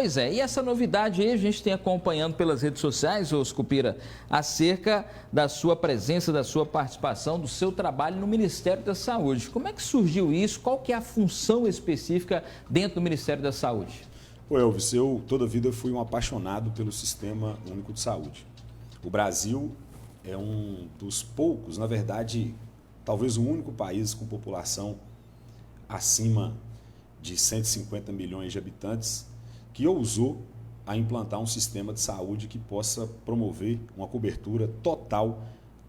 Pois é, e essa novidade aí a gente tem acompanhando pelas redes sociais, ô Sucupira, acerca da sua presença, da sua participação, do seu trabalho no Ministério da Saúde. Como é que surgiu isso? Qual que é a função específica dentro do Ministério da Saúde? Ô Elvis, eu toda a vida fui um apaixonado pelo Sistema Único de Saúde. O Brasil é um dos poucos, na verdade, talvez o único país com população acima de 150 milhões de habitantes que ousou a implantar um sistema de saúde que possa promover uma cobertura total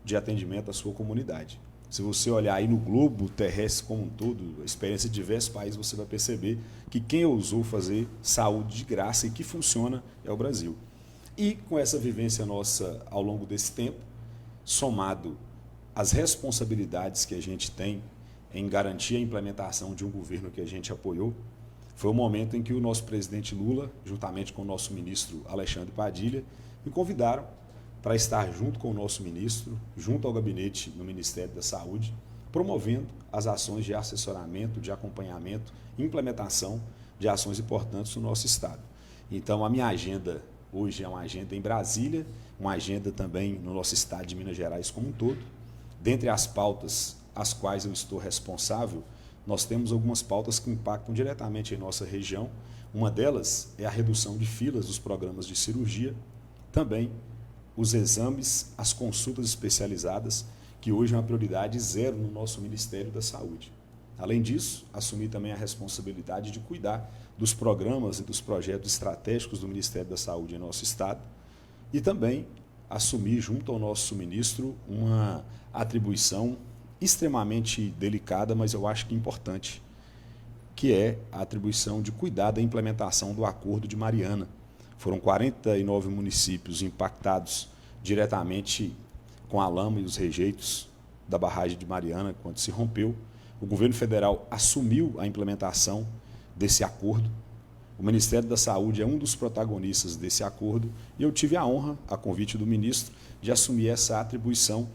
de atendimento à sua comunidade. Se você olhar aí no globo terrestre como um todo, a experiência de diversos países, você vai perceber que quem ousou fazer saúde de graça e que funciona é o Brasil. E com essa vivência nossa ao longo desse tempo, somado às responsabilidades que a gente tem em garantir a implementação de um governo que a gente apoiou, foi o momento em que o nosso presidente Lula, juntamente com o nosso ministro Alexandre Padilha, me convidaram para estar junto com o nosso ministro, junto ao gabinete no Ministério da Saúde, promovendo as ações de assessoramento, de acompanhamento e implementação de ações importantes no nosso Estado. Então, a minha agenda hoje é uma agenda em Brasília, uma agenda também no nosso Estado de Minas Gerais como um todo. Dentre as pautas às quais eu estou responsável, nós temos algumas pautas que impactam diretamente em nossa região. Uma delas é a redução de filas dos programas de cirurgia, também os exames, as consultas especializadas, que hoje é uma prioridade zero no nosso Ministério da Saúde. Além disso, assumi também a responsabilidade de cuidar dos programas e dos projetos estratégicos do Ministério da Saúde em nosso Estado e também assumir, junto ao nosso ministro, uma atribuição extremamente delicada, mas eu acho que importante, que é a atribuição de cuidar da implementação do Acordo de Mariana. Foram 49 municípios impactados diretamente com a lama e os rejeitos da barragem de Mariana, quando se rompeu. O governo federal assumiu a implementação desse acordo. O Ministério da Saúde é um dos protagonistas desse acordo e eu tive a honra, a convite do ministro, de assumir essa atribuição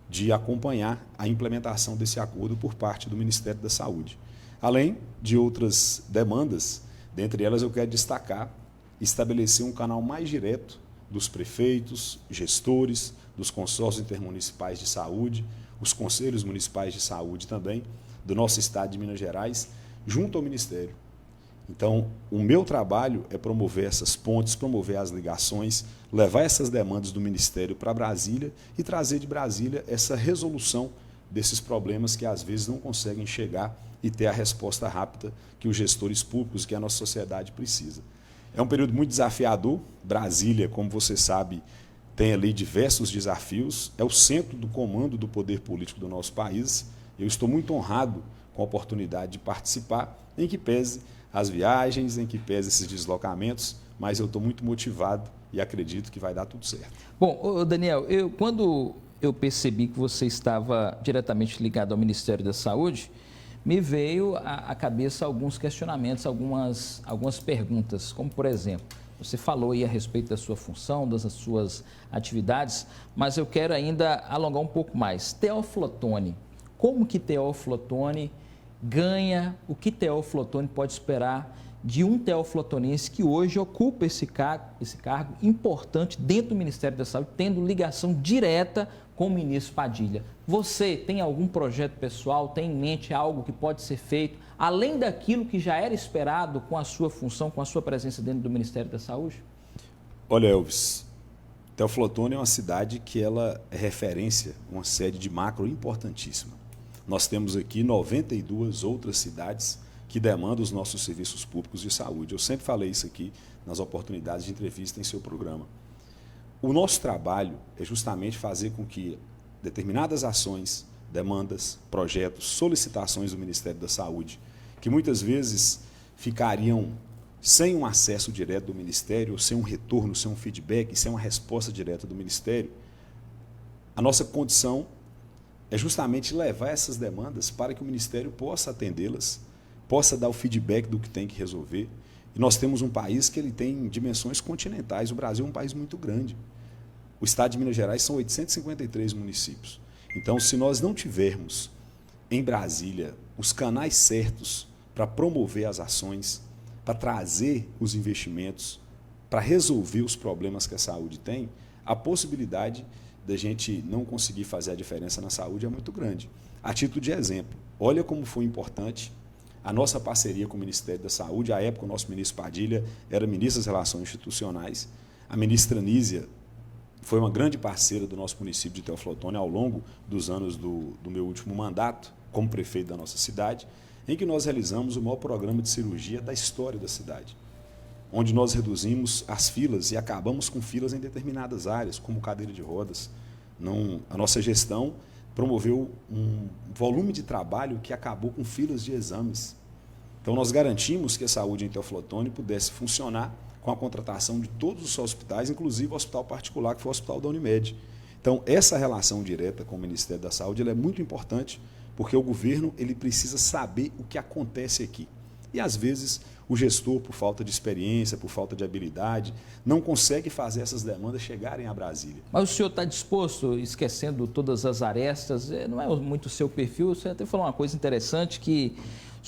de acompanhar a implementação desse acordo por parte do Ministério da Saúde. Além de outras demandas, dentre elas eu quero destacar estabelecer um canal mais direto dos prefeitos, gestores, dos consórcios intermunicipais de saúde, os conselhos municipais de saúde também, do nosso Estado de Minas Gerais, junto ao Ministério. Então, o meu trabalho é promover essas pontes, promover as ligações, levar essas demandas do Ministério para Brasília e trazer de Brasília essa resolução desses problemas que às vezes não conseguem chegar e ter a resposta rápida que os gestores públicos, que a nossa sociedade precisa. É um período muito desafiador. Brasília, como você sabe, tem ali diversos desafios, é o centro do comando do poder político do nosso país. Eu estou muito honrado com a oportunidade de participar, em que pese as viagens, em que pese esses deslocamentos, mas eu estou muito motivado e acredito que vai dar tudo certo. Bom, Daniel, quando eu percebi que você estava diretamente ligado ao Ministério da Saúde, me veio à cabeça alguns questionamentos, algumas perguntas, como por exemplo, você falou aí a respeito da sua função, das suas atividades, mas eu quero ainda alongar um pouco mais. Teófilo Otoni, como que Teófilo Otoni ganha, o que Teófilo Otoni pode esperar de um teoflotonense que hoje ocupa esse cargo importante dentro do Ministério da Saúde, tendo ligação direta com o ministro Padilha. Você tem algum projeto pessoal, tem em mente algo que pode ser feito, além daquilo que já era esperado com a sua função, com a sua presença dentro do Ministério da Saúde? Olha, Elvis, Teófilo Otoni é uma cidade que ela é referência, uma sede de macro importantíssima. Nós temos aqui 92 outras cidades que demandam os nossos serviços públicos de saúde. Eu sempre falei isso aqui nas oportunidades de entrevista em seu programa. O nosso trabalho é justamente fazer com que determinadas ações, demandas, projetos, solicitações do Ministério da Saúde, que muitas vezes ficariam sem um acesso direto do Ministério, sem um retorno, sem um feedback, sem uma resposta direta do Ministério, a nossa condição é justamente levar essas demandas para que o Ministério possa atendê-las, possa dar o feedback do que tem que resolver. E nós temos um país que ele tem dimensões continentais. O Brasil é um país muito grande. O Estado de Minas Gerais são 853 municípios. Então, se nós não tivermos em Brasília os canais certos para promover as ações, para trazer os investimentos, para resolver os problemas que a saúde tem, a possibilidade da gente não conseguir fazer a diferença na saúde é muito grande. A título de exemplo, olha como foi importante a nossa parceria com o Ministério da Saúde. À época, o nosso ministro Padilha era ministro das Relações Institucionais. A ministra Nízia foi uma grande parceira do nosso município de Teófilo Otoni ao longo dos anos do meu último mandato como prefeito da nossa cidade, em que nós realizamos o maior programa de cirurgia da história da cidade, onde nós reduzimos as filas e acabamos com filas em determinadas áreas, como cadeira de rodas. A nossa gestão promoveu um volume de trabalho que acabou com filas de exames. Então, nós garantimos que a saúde em Teófilo Otoni pudesse funcionar com a contratação de todos os hospitais, inclusive o hospital particular, que foi o hospital da Unimed. Então, essa relação direta com o Ministério da Saúde ela é muito importante, porque o governo ele precisa saber o que acontece aqui. E, às vezes, o gestor, por falta de experiência, por falta de habilidade, não consegue fazer essas demandas chegarem a Brasília. Mas o senhor está disposto, esquecendo todas as arestas, não é muito o seu perfil, você até falou uma coisa interessante que o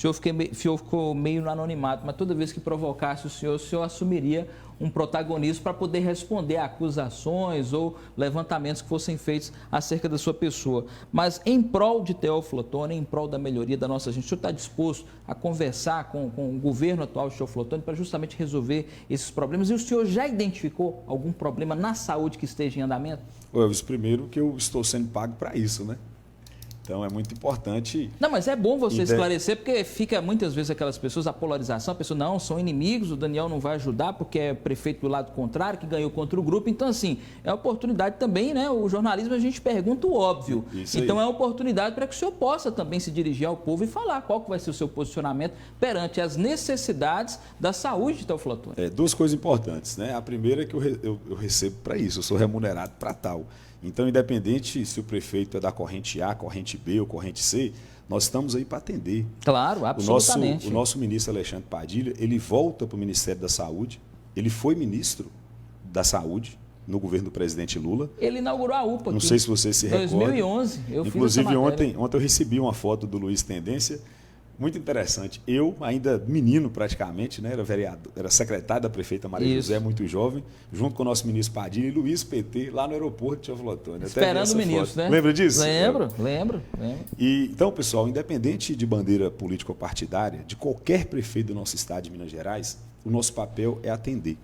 senhor ficou meio no anonimato, mas toda vez que provocasse o senhor assumiria um protagonismo para poder responder a acusações ou levantamentos que fossem feitos acerca da sua pessoa. Mas em prol de Teófilo Otoni, em prol da melhoria da nossa gente, o senhor está disposto a conversar com o governo atual de Teófilo Otoni para justamente resolver esses problemas? E o senhor já identificou algum problema na saúde que esteja em andamento? Elvis, primeiro que eu estou sendo pago para isso, né? Então, é muito importante... Não, mas é bom você esclarecer, porque fica muitas vezes aquelas pessoas, a polarização, a pessoa, não, são inimigos, o Daniel não vai ajudar porque é prefeito do lado contrário, que ganhou contra o grupo. Então, assim, é oportunidade também, né? O jornalismo, a gente pergunta o óbvio. Então, é oportunidade para que o senhor possa também se dirigir ao povo e falar qual que vai ser o seu posicionamento perante as necessidades da saúde de Teófilo Otoni. Duas coisas importantes, né? A primeira é que eu recebo para isso, eu sou remunerado para tal. Então, independente se o prefeito é da corrente A, corrente B ou corrente C, nós estamos aí para atender. Claro, absolutamente. O nosso ministro Alexandre Padilha, ele volta para o Ministério da Saúde, ele foi ministro da Saúde no governo do presidente Lula. Ele inaugurou a UPA aqui. Não sei se você se recorda. 2011, eu fiz essa Inclusive, matéria. ontem eu recebi uma foto do Luiz Tendência, muito interessante. Eu, ainda menino praticamente, né, era vereador, era secretário da prefeita Maria José, muito jovem, junto com o nosso ministro Padilha e Luiz PT, lá no aeroporto de Teófilo Otoni. Esperando o ministro, foto. né? Lembra disso? Lembro. Então, pessoal, independente de bandeira política ou partidária, de qualquer prefeito do nosso estado de Minas Gerais, o nosso papel é atender.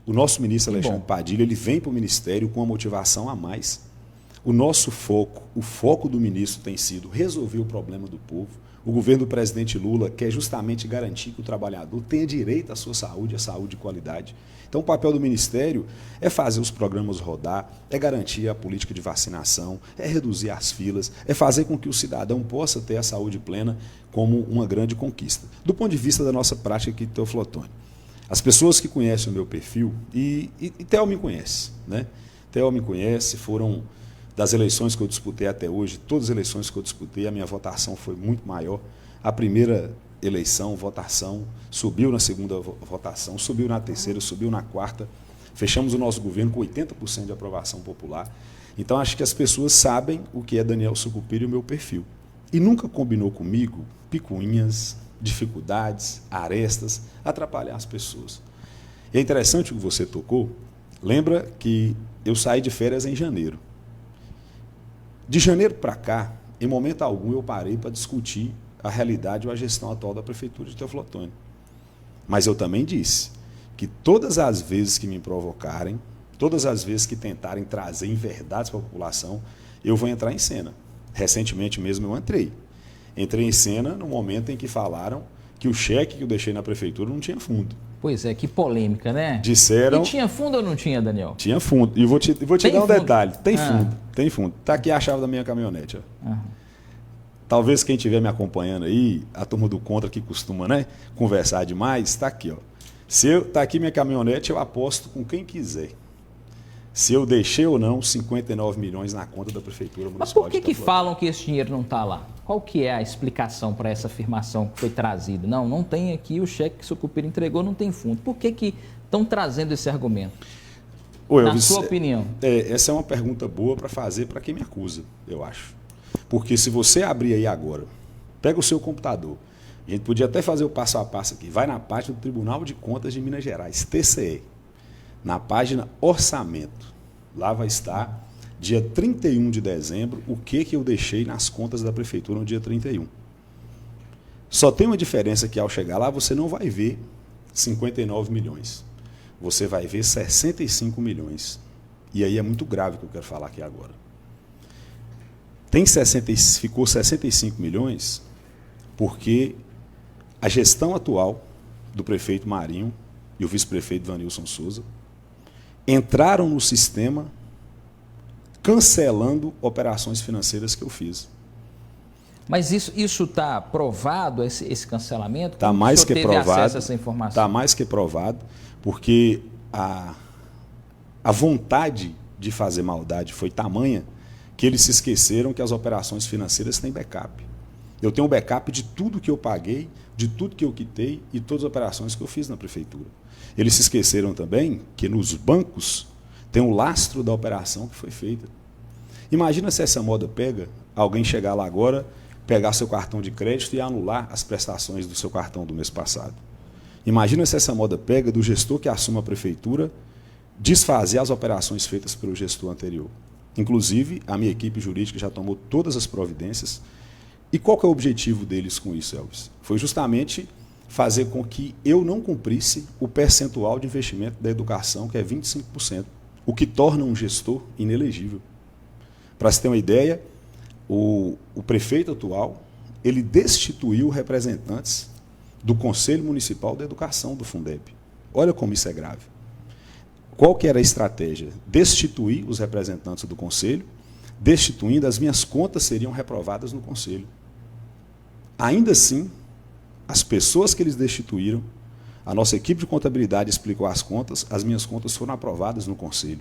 O nosso ministro Alexandre Padilha, ele vem para o ministério com uma motivação a mais. O nosso foco, o foco do ministro tem sido resolver o problema do povo. O governo do presidente Lula quer justamente garantir que o trabalhador tenha direito à sua saúde, à saúde de qualidade. Então, o papel do Ministério é fazer os programas rodar, é garantir a política de vacinação, é reduzir as filas, é fazer com que o cidadão possa ter a saúde plena como uma grande conquista. Do ponto de vista da nossa prática aqui de Teófilo Otoni, as pessoas que conhecem o meu perfil, e Theo me conhece, né? Theo me conhece, foram... Das eleições que eu disputei até hoje, todas as eleições que eu disputei, a minha votação foi muito maior. A primeira eleição, votação, subiu na segunda votação, subiu na terceira, subiu na quarta. Fechamos o nosso governo com 80% de aprovação popular. Então, acho que as pessoas sabem o que é Daniel Sucupira e o meu perfil. E nunca combinou comigo picuinhas, dificuldades, arestas, atrapalhar as pessoas. E é interessante o que você tocou. Lembra que eu saí de férias em janeiro. De janeiro para cá, em momento algum, eu parei para discutir a realidade ou a gestão atual da Prefeitura de Teófilo Otoni. Mas eu também disse que todas as vezes que me provocarem, todas as vezes que tentarem trazer inverdades para a população, eu vou entrar em cena. Recentemente mesmo eu entrei. Entrei em cena no momento em que falaram que o cheque que eu deixei na Prefeitura não tinha fundo. Pois é, que polêmica, né? Disseram... E tinha fundo ou não tinha, Daniel? Tinha fundo. E vou te dar um detalhe. Tem fundo. Está aqui a chave da minha caminhonete. Ó. Talvez quem estiver me acompanhando aí, a turma do Contra que costuma, né, conversar demais, está aqui. Está aqui minha caminhonete, eu aposto com quem quiser. Se eu deixei ou não 59 milhões na conta da Prefeitura Municipal. Mas por que falam que esse dinheiro não está lá? Qual que é a explicação para essa afirmação que foi trazida? Não tem aqui o cheque que o Sucupira entregou, não tem fundo. Por que estão trazendo esse argumento? Na sua opinião? Essa é uma pergunta boa para fazer para quem me acusa, eu acho. Porque se você abrir aí agora, pega o seu computador, A gente podia até fazer o passo a passo aqui. Vai na página do Tribunal de Contas de Minas Gerais, TCE. Na página Orçamento. Lá vai estar, dia 31 de dezembro, o que eu deixei nas contas da Prefeitura no dia 31. Só tem uma diferença que, ao chegar lá, você não vai ver 59 milhões. Você vai ver 65 milhões. E aí é muito grave o que eu quero falar aqui agora. Ficou 65 milhões porque a gestão atual do prefeito Marinho e o vice-prefeito Vanilson Souza entraram no sistema cancelando operações financeiras que eu fiz. Mas isso está provado, esse cancelamento? Está mais que provado. Teve acesso a essa informação? Está mais que provado, porque a vontade de fazer maldade foi tamanha que eles se esqueceram que as operações financeiras têm backup. Eu tenho um backup de tudo que eu paguei, de tudo que eu quitei e todas as operações que eu fiz na prefeitura. Eles se esqueceram também que nos bancos tem um lastro da operação que foi feita. Imagina se essa moda pega, alguém chegar lá agora, pegar seu cartão de crédito e anular as prestações do seu cartão do mês passado. Imagina se essa moda pega do gestor que assume a prefeitura desfazer as operações feitas pelo gestor anterior. Inclusive, a minha equipe jurídica já tomou todas as providências. E qual que é o objetivo deles com isso, Elvis? Foi justamente fazer com que eu não cumprisse o percentual de investimento da educação, que é 25%, o que torna um gestor inelegível. Para se ter uma ideia, o prefeito atual, ele destituiu representantes do Conselho Municipal de Educação do Fundeb. Olha como isso é grave. Qual que era a estratégia? Destituir os representantes do Conselho, destituindo, as minhas contas seriam reprovadas no Conselho. Ainda assim, as pessoas que eles destituíram, a nossa equipe de contabilidade explicou as contas, as minhas contas foram aprovadas no Conselho.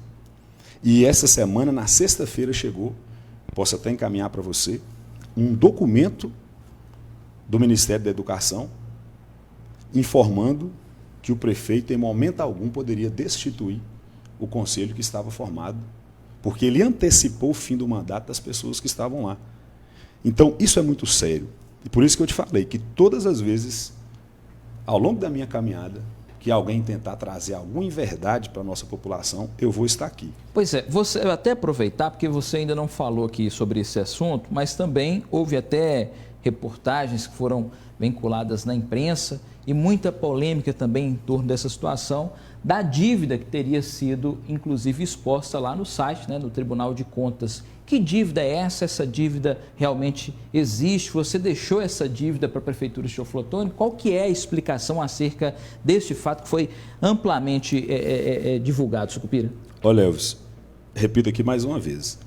E essa semana, na sexta-feira, chegou, posso até encaminhar para você, um documento do Ministério da Educação informando que o prefeito, em momento algum, poderia destituir o conselho que estava formado, porque ele antecipou o fim do mandato das pessoas que estavam lá. Então, isso é muito sério. E por isso que eu te falei que todas as vezes, ao longo da minha caminhada, que alguém tentar trazer alguma inverdade para a nossa população, eu vou estar aqui. Pois é, você até aproveitar, porque você ainda não falou aqui sobre esse assunto, mas também houve até reportagens que foram vinculadas na imprensa e muita polêmica também em torno dessa situação, da dívida que teria sido, inclusive, exposta lá no site, né, do Tribunal de Contas. Que dívida é essa? Essa dívida realmente existe? Você deixou essa dívida para a Prefeitura de Teoflotone? Qual que é a explicação acerca deste fato que foi amplamente divulgado, Sucupira? Olha, Elvis, repito aqui mais uma vez.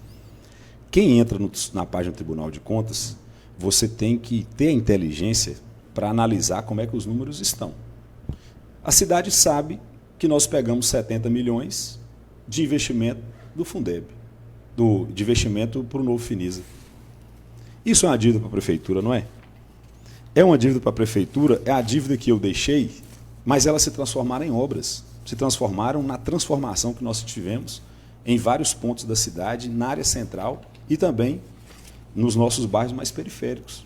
Quem entra na página do Tribunal de Contas, você tem que ter a inteligência para analisar como é que os números estão. A cidade sabe que nós pegamos 70 milhões de investimento do Fundeb, de investimento para o novo Finisa. Isso é uma dívida para a prefeitura, não é? É uma dívida para a prefeitura, é a dívida que eu deixei, mas elas se transformaram em obras, se transformaram na transformação que nós tivemos em vários pontos da cidade, na área central e também nos nossos bairros mais periféricos.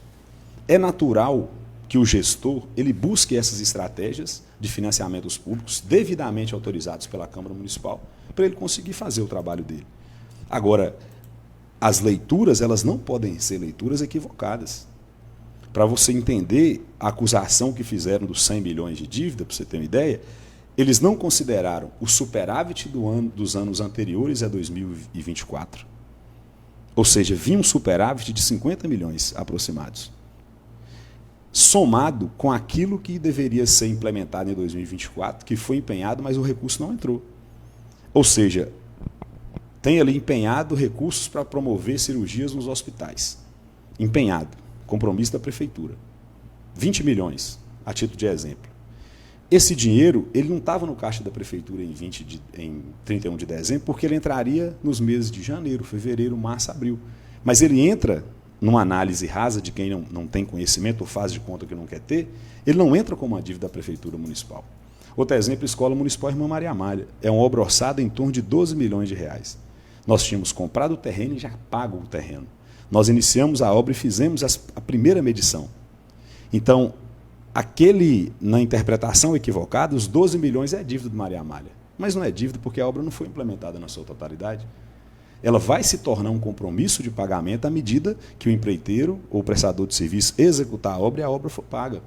É natural que o gestor ele busque essas estratégias de financiamentos públicos devidamente autorizados pela Câmara Municipal para ele conseguir fazer o trabalho dele. Agora, as leituras elas não podem ser leituras equivocadas. Para você entender a acusação que fizeram dos 100 milhões de dívida, para você ter uma ideia, eles não consideraram o superávit dos anos anteriores a 2024. Ou seja, vinha um superávit de 50 milhões aproximados. Somado com aquilo que deveria ser implementado em 2024, que foi empenhado, mas o recurso não entrou. Ou seja, tem ali empenhado recursos para promover cirurgias nos hospitais. Empenhado, compromisso da prefeitura. 20 milhões, a título de exemplo. Esse dinheiro ele não estava no caixa da prefeitura em 31 de dezembro, porque ele entraria nos meses de janeiro, fevereiro, março, abril. Mas ele entra numa análise rasa de quem não tem conhecimento ou faz de conta que não quer ter, ele não entra como uma dívida da prefeitura municipal. Outro exemplo, Escola Municipal Irmã Maria Amália. É uma obra orçada em torno de 12 milhões de reais. Nós tínhamos comprado o terreno e já pago o terreno. Nós iniciamos a obra e fizemos a primeira medição. Então, na interpretação equivocada, os 12 milhões é dívida do Maria Amália. Mas não é dívida porque a obra não foi implementada na sua totalidade. Ela vai se tornar um compromisso de pagamento à medida que o empreiteiro ou o prestador de serviço executar a obra e a obra for paga.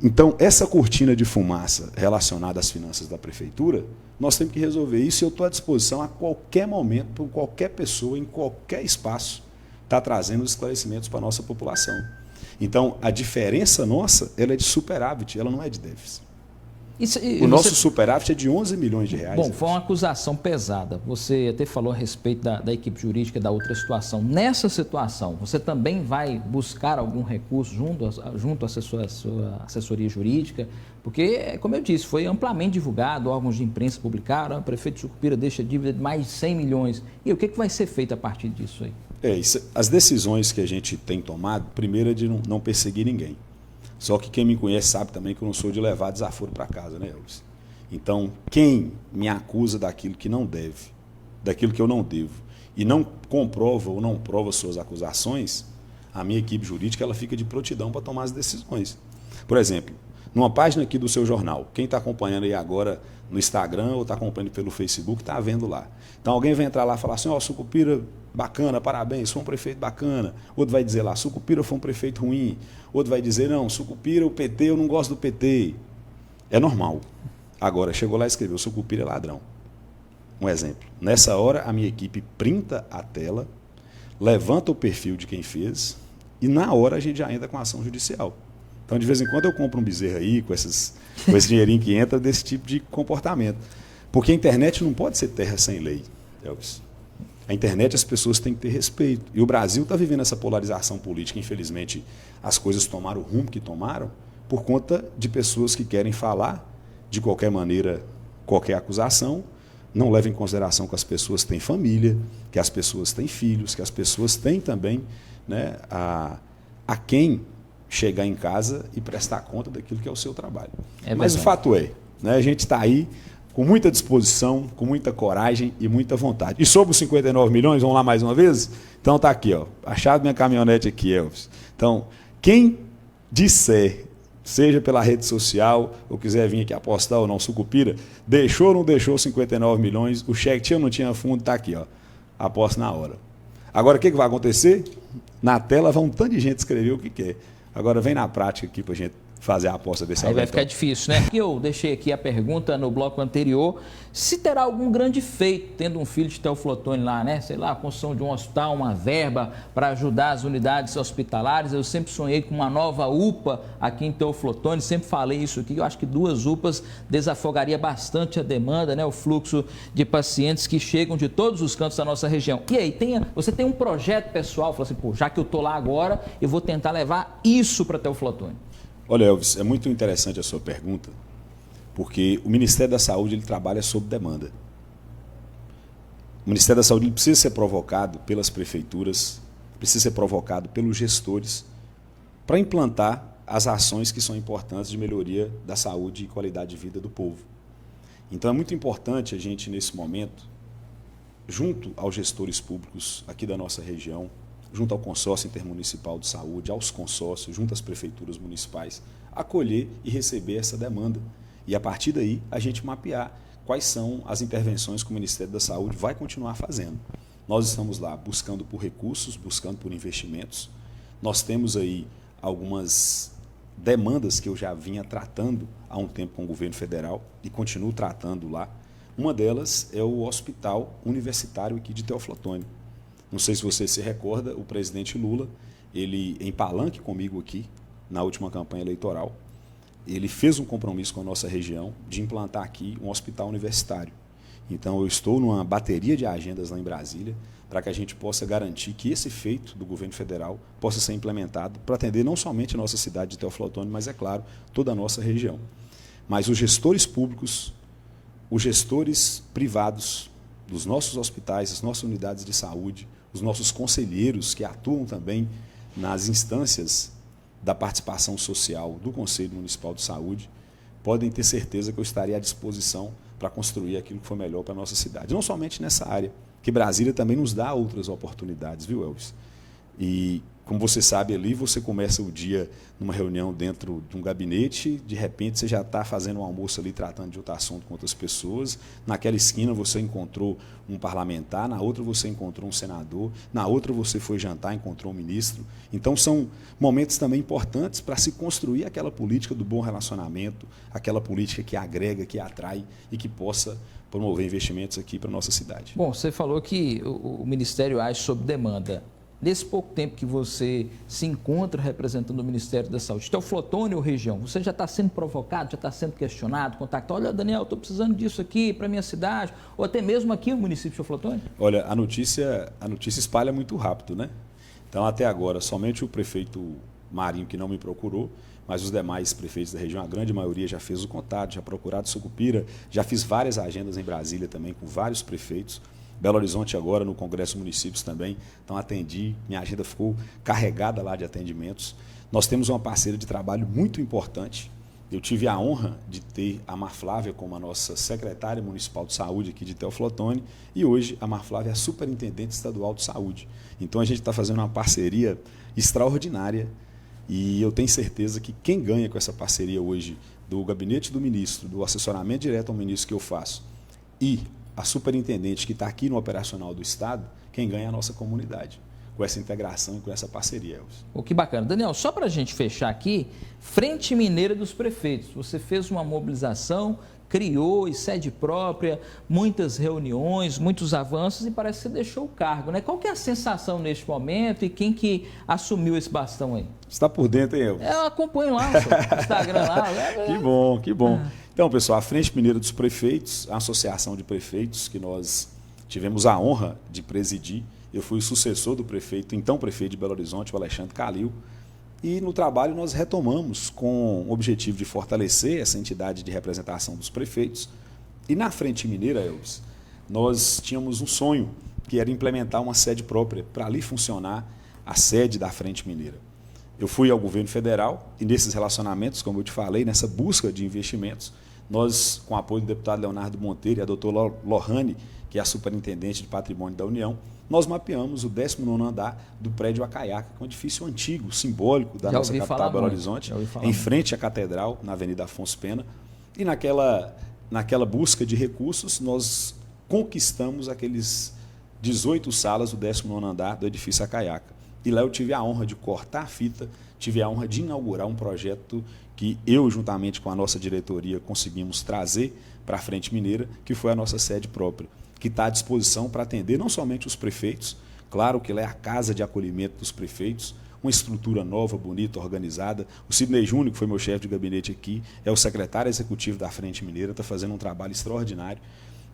Então, essa cortina de fumaça relacionada às finanças da prefeitura, nós temos que resolver isso e eu estou à disposição a qualquer momento, por qualquer pessoa, em qualquer espaço, estar trazendo os esclarecimentos para a nossa população. Então, a diferença nossa, ela é de superávit, ela não é de déficit. O nosso superávit é de 11 milhões de reais. Bom, foi uma acusação pesada. Você até falou a respeito da equipe jurídica, da outra situação. Nessa situação, você também vai buscar algum recurso junto à sua assessoria jurídica? Porque, como eu disse, foi amplamente divulgado, órgãos de imprensa publicaram, o prefeito de Sucupira deixa dívida de mais de 100 milhões. E o que vai ser feito a partir disso aí? As decisões que a gente tem tomado, primeiro é de não perseguir ninguém. Só que quem me conhece sabe também que eu não sou de levar desaforo para casa, né, Elvis? Então, quem me acusa daquilo que não deve, daquilo que eu não devo, e não comprova ou não prova suas acusações, a minha equipe jurídica ela fica de prontidão para tomar as decisões. Por exemplo, numa página aqui do seu jornal, quem está acompanhando aí agora no Instagram ou está acompanhando pelo Facebook, está vendo lá. Então, alguém vai entrar lá e falar assim, Sucupira, bacana, parabéns, foi um prefeito bacana. Outro vai dizer lá, Sucupira foi um prefeito ruim. Outro vai dizer, não, Sucupira, o PT, eu não gosto do PT. É normal. Agora, chegou lá e escreveu, Sucupira é ladrão. Um exemplo. Nessa hora, a minha equipe printa a tela, levanta o perfil de quem fez e na hora a gente já entra com a ação judicial. Então, de vez em quando eu compro um bezerro aí, com esse dinheirinho que entra desse tipo de comportamento. Porque a internet não pode ser terra sem lei, Elvis. A internet, as pessoas têm que ter respeito. E o Brasil está vivendo essa polarização política. Infelizmente, as coisas tomaram o rumo que tomaram por conta de pessoas que querem falar de qualquer maneira, qualquer acusação, não leva em consideração que as pessoas têm família, que as pessoas têm filhos, que as pessoas têm também, né, a quem chegar em casa e prestar conta daquilo que é o seu trabalho. Mas o fato é, né, a gente está aí com muita disposição, com muita coragem e muita vontade. E sobre os 59 milhões, vamos lá mais uma vez? Então está aqui, a chave da minha caminhonete aqui, Elvis. Então, quem disser, seja pela rede social, ou quiser vir aqui apostar ou não, Sucupira, deixou ou não deixou 59 milhões, o cheque tinha ou não tinha fundo, está aqui, aposta na hora. Agora, o que vai acontecer? Na tela vai um tanto de gente escrever o que quer. Agora, vem na prática aqui para a gente fazer a aposta desse aí vai ficar difícil, né? Eu deixei aqui a pergunta no bloco anterior, se terá algum grande feito, tendo um filho de Teoflotone lá, né? Sei lá, a construção de um hospital, uma verba para ajudar as unidades hospitalares. Eu sempre sonhei com uma nova UPA aqui em Teoflotone, sempre falei isso aqui. Eu acho que 2 UPAs desafogaria bastante a demanda, né? O fluxo de pacientes que chegam de todos os cantos da nossa região. E aí, você tem um projeto pessoal, fala assim, pô, já que eu estou lá agora, eu vou tentar levar isso para Teoflotone. Olha, Elvis, é muito interessante a sua pergunta, porque o Ministério da Saúde ele trabalha sob demanda. O Ministério da Saúde ele precisa ser provocado pelas prefeituras, precisa ser provocado pelos gestores para implantar as ações que são importantes de melhoria da saúde e qualidade de vida do povo. Então é muito importante a gente, nesse momento, junto aos gestores públicos aqui da nossa região, junto ao consórcio intermunicipal de saúde, aos consórcios, junto às prefeituras municipais, acolher e receber essa demanda. E, a partir daí, a gente mapear quais são as intervenções que o Ministério da Saúde vai continuar fazendo. Nós estamos lá buscando por recursos, buscando por investimentos. Nós temos aí algumas demandas que eu já vinha tratando há um tempo com o governo federal e continuo tratando lá. Uma delas é o Hospital Universitário aqui de Teoflotone. Não sei se você se recorda, o presidente Lula, ele em palanque comigo aqui, na última campanha eleitoral, ele fez um compromisso com a nossa região de implantar aqui um hospital universitário. Então, eu estou numa bateria de agendas lá em Brasília para que a gente possa garantir que esse feito do governo federal possa ser implementado para atender não somente a nossa cidade de Teoflotone, mas, é claro, toda a nossa região. Mas os gestores públicos, os gestores privados dos nossos hospitais, das nossas unidades de saúde, os nossos conselheiros que atuam também nas instâncias da participação social do Conselho Municipal de Saúde, podem ter certeza que eu estarei à disposição para construir aquilo que for melhor para a nossa cidade. Não somente nessa área, que Brasília também nos dá outras oportunidades, viu, Elvis? E, como você sabe, ali você começa o dia numa reunião dentro de um gabinete, de repente você já está fazendo um almoço ali, tratando de outro assunto com outras pessoas. Naquela esquina você encontrou um parlamentar, na outra você encontrou um senador, na outra você foi jantar, encontrou um ministro. Então são momentos também importantes para se construir aquela política do bom relacionamento, aquela política que agrega, que atrai e que possa promover investimentos aqui para a nossa cidade. Bom, você falou que o Ministério age sob demanda. Nesse pouco tempo que você se encontra representando o Ministério da Saúde, Teoflotone ou região, você já está sendo provocado, já está sendo questionado, contactado? Olha, Daniel, estou precisando disso aqui para a minha cidade, ou até mesmo aqui no município de Teoflotone? Olha, a notícia espalha muito rápido, né? Então, até agora, somente o prefeito Marinho que não me procurou, mas os demais prefeitos da região, a grande maioria já fez o contato, já procurado Sucupira, já fiz várias agendas em Brasília também com vários prefeitos. Belo Horizonte agora, no Congresso Municípios também, então atendi, minha agenda ficou carregada lá de atendimentos. Nós temos uma parceira de trabalho muito importante. Eu tive a honra de ter a Mar Flávia como a nossa secretária municipal de saúde aqui de Teoflotone e hoje a Mar Flávia é a superintendente estadual de saúde. Então a gente está fazendo uma parceria extraordinária e eu tenho certeza que quem ganha com essa parceria hoje do gabinete do ministro, do assessoramento direto ao ministro que eu faço e a superintendente que está aqui no operacional do Estado, quem ganha é a nossa comunidade, com essa integração e com essa parceria, Elvis. Oh, que bacana. Daniel, só para a gente fechar aqui, Frente Mineira dos Prefeitos, você fez uma mobilização, criou e sede própria, muitas reuniões, muitos avanços e parece que você deixou o cargo, né? Qual que é a sensação neste momento e quem que assumiu esse bastão aí? Você está por dentro, hein, Elvis? Eu acompanho lá no Instagram lá. Que bom, que bom. Então, pessoal, a Frente Mineira dos Prefeitos, a associação de prefeitos que nós tivemos a honra de presidir. Eu fui o sucessor do prefeito, então prefeito de Belo Horizonte, o Alexandre Calil. E no trabalho nós retomamos com o objetivo de fortalecer essa entidade de representação dos prefeitos. E na Frente Mineira, Elvis, nós tínhamos um sonho, que era implementar uma sede própria, para ali funcionar a sede da Frente Mineira. Eu fui ao governo federal e nesses relacionamentos, como eu te falei, nessa busca de investimentos, nós, com o apoio do deputado Leonardo Monteiro e a doutora Lohane, que é a superintendente de patrimônio da União, nós mapeamos o 19º andar do prédio Acaiaca, que é um edifício antigo, simbólico da nossa capital, Belo Horizonte, em frente à Catedral, na Avenida Afonso Pena. E naquela busca de recursos, nós conquistamos aqueles 18 salas do 19º andar do edifício Acaiaca. E lá eu tive a honra de cortar a fita, tive a honra de inaugurar um projeto que eu, juntamente com a nossa diretoria, conseguimos trazer para a Frente Mineira, que foi a nossa sede própria, que está à disposição para atender não somente os prefeitos, claro que lá é a casa de acolhimento dos prefeitos, uma estrutura nova, bonita, organizada. O Sidney Júnior, que foi meu chefe de gabinete aqui, é o secretário executivo da Frente Mineira, está fazendo um trabalho extraordinário.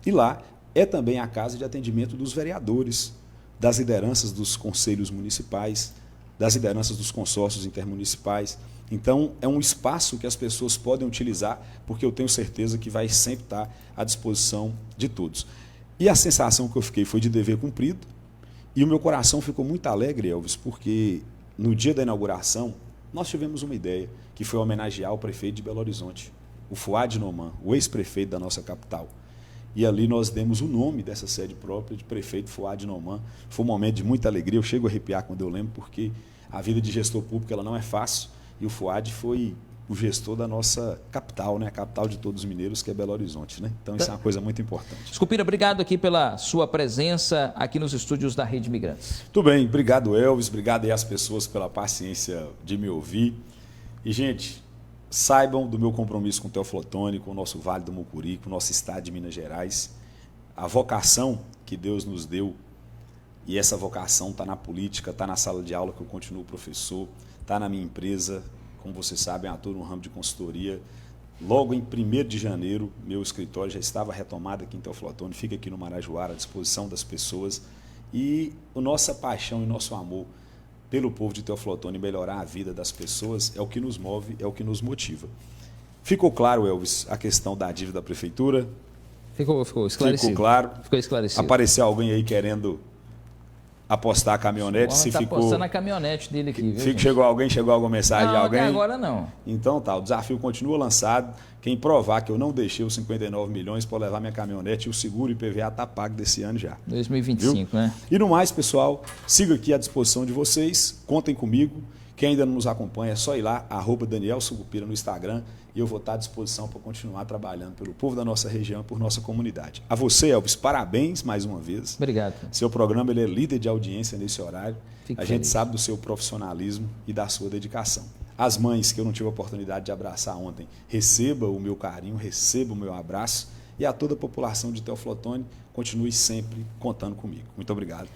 E lá é também a casa de atendimento dos vereadores, das lideranças dos conselhos municipais, das lideranças dos consórcios intermunicipais. Então, é um espaço que as pessoas podem utilizar, porque eu tenho certeza que vai sempre estar à disposição de todos. E a sensação que eu fiquei foi de dever cumprido, e o meu coração ficou muito alegre, Elvis, porque no dia da inauguração, nós tivemos uma ideia, que foi homenagear o prefeito de Belo Horizonte, o Fouad Noman, o ex-prefeito da nossa capital. E ali nós demos o nome dessa sede própria de prefeito Fouad Noman. Foi um momento de muita alegria, eu chego a arrepiar quando eu lembro, porque a vida de gestor público ela não é fácil, e o Fouad foi o gestor da nossa capital, né? A capital de todos os mineiros, que é Belo Horizonte, né? Então isso é uma coisa muito importante. Sucupira, obrigado aqui pela sua presença aqui nos estúdios da Rede Imigrantes. Tudo bem, obrigado, Elvis, obrigado aí às pessoas pela paciência de me ouvir. E, gente, saibam do meu compromisso com o Teoflotone, com o nosso Vale do Mucuri, com o nosso estado de Minas Gerais. A vocação que Deus nos deu, e essa vocação está na política, está na sala de aula que eu continuo professor, está na minha empresa, como vocês sabem, atuo no ramo de consultoria. Logo em 1º de janeiro, meu escritório já estava retomado aqui em Teoflotone, fica aqui no Marajoara, à disposição das pessoas. E a nossa paixão e nosso amor pelo povo de Teoflotone, melhorar a vida das pessoas, é o que nos move, é o que nos motiva. Ficou claro, Elvis, a questão da dívida da prefeitura? Ficou esclarecido. Ficou claro? Ficou esclarecido. Apareceu alguém aí querendo apostar a caminhonete, se tá ficou... apostando a caminhonete dele aqui, viu, Chegou alguma mensagem não, de alguém? Até agora não. Então tá, o desafio continua lançado. Quem provar que eu não deixei os 59 milhões para levar minha caminhonete, o seguro e IPVA tá pago desse ano já. 2025, viu? Né? E no mais, pessoal, sigo aqui à disposição de vocês, contem comigo. Quem ainda não nos acompanha, é só ir lá, @Daniel Sucupira no Instagram, e eu vou estar à disposição para continuar trabalhando pelo povo da nossa região e por nossa comunidade. A você, Elvis, parabéns mais uma vez. Obrigado. Seu programa ele é líder de audiência nesse horário. Fico a feliz. gente sabe do seu profissionalismo e da sua dedicação. As mães que eu não tive a oportunidade de abraçar ontem, receba o meu carinho, receba o meu abraço. E a toda a população de Teoflotone, continue sempre contando comigo. Muito obrigado.